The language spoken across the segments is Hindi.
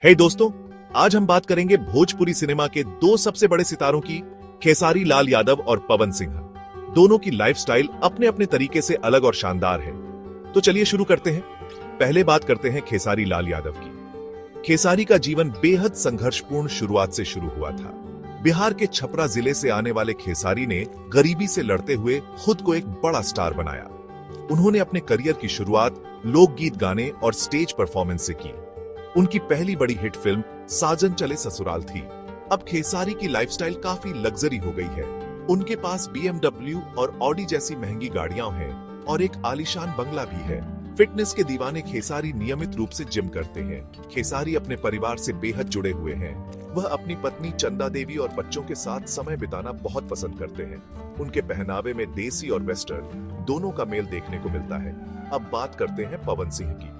दोस्तों, आज हम बात करेंगे भोजपुरी सिनेमा के दो सबसे बड़े सितारों की, खेसारी लाल यादव और पवन सिंह। दोनों की लाइफस्टाइल अपने अपने तरीके से अलग और शानदार है। तो चलिए शुरू करते हैं। पहले बात करते हैं खेसारी लाल यादव की। खेसारी का जीवन बेहद संघर्षपूर्ण शुरुआत से शुरू हुआ था। बिहार के छपरा जिले से आने वाले खेसारी ने गरीबी से लड़ते हुए खुद को एक बड़ा स्टार बनाया। उन्होंने अपने करियर की शुरुआत लोकगीत गाने और स्टेज परफॉर्मेंस से की। उनकी पहली बड़ी हिट फिल्म साजन चले ससुराल थी। अब खेसारी की लाइफस्टाइल काफी लग्जरी हो गई है। उनके पास BMW और ऑडी जैसी महंगी गाड़ियां हैं और एक आलीशान बंगला भी है। फिटनेस के दीवाने खेसारी नियमित रूप से जिम करते हैं। खेसारी अपने परिवार से बेहद जुड़े हुए हैं। वह अपनी पत्नी चंदा देवी और बच्चों के साथ समय बिताना बहुत पसंद करते हैं। उनके पहनावे में देसी और वेस्टर्न दोनों का मेल देखने को मिलता है। अब बात करते हैं पवन सिंह की।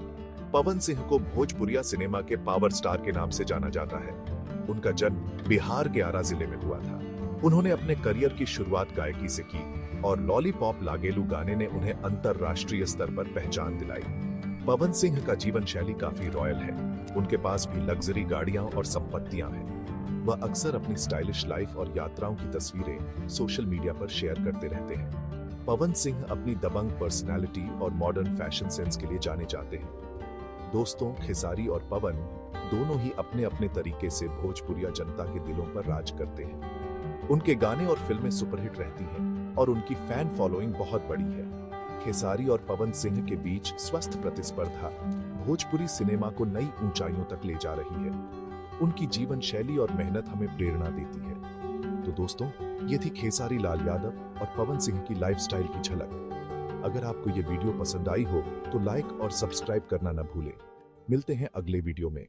पवन सिंह को भोजपुरिया सिनेमा के पावर स्टार के नाम से जाना जाता है। उनका जन्म बिहार के आरा जिले में हुआ था। उन्होंने अपने करियर की शुरुआत गायकी से की और लॉलीपॉप लागेलू गाने ने उन्हें अंतरराष्ट्रीय स्तर पर पहचान दिलाई। पवन सिंह का जीवन शैली काफी रॉयल है। उनके पास भी लग्जरी गाड़ियां और संपत्तियां हैं। वह अक्सर अपनी स्टाइलिश लाइफ और यात्राओं की तस्वीरें सोशल मीडिया पर शेयर करते रहते हैं। पवन सिंह अपनी दबंग पर्सनैलिटी और मॉडर्न फैशन सेंस के लिए जाने जाते हैं। दोस्तों, खेसारी और पवन दोनों ही अपने अपने तरीके से भोजपुरिया जनता के दिलों पर राज करते हैं। उनके गाने और फिल्में सुपरहिट रहती हैं और उनकी फैन फॉलोइंग बहुत बड़ी है। खेसारी और पवन सिंह के बीच स्वस्थ प्रतिस्पर्धा भोजपुरी सिनेमा को नई ऊंचाइयों तक ले जा रही है। उनकी जीवन शैली और मेहनत हमें प्रेरणा देती है। तो दोस्तों, ये थी खेसारी लाल यादव और पवन सिंह की लाइफस्टाइल की झलक। अगर आपको ये वीडियो पसंद आई हो तो लाइक और सब्सक्राइब करना न भूलें। मिलते हैं अगले वीडियो में।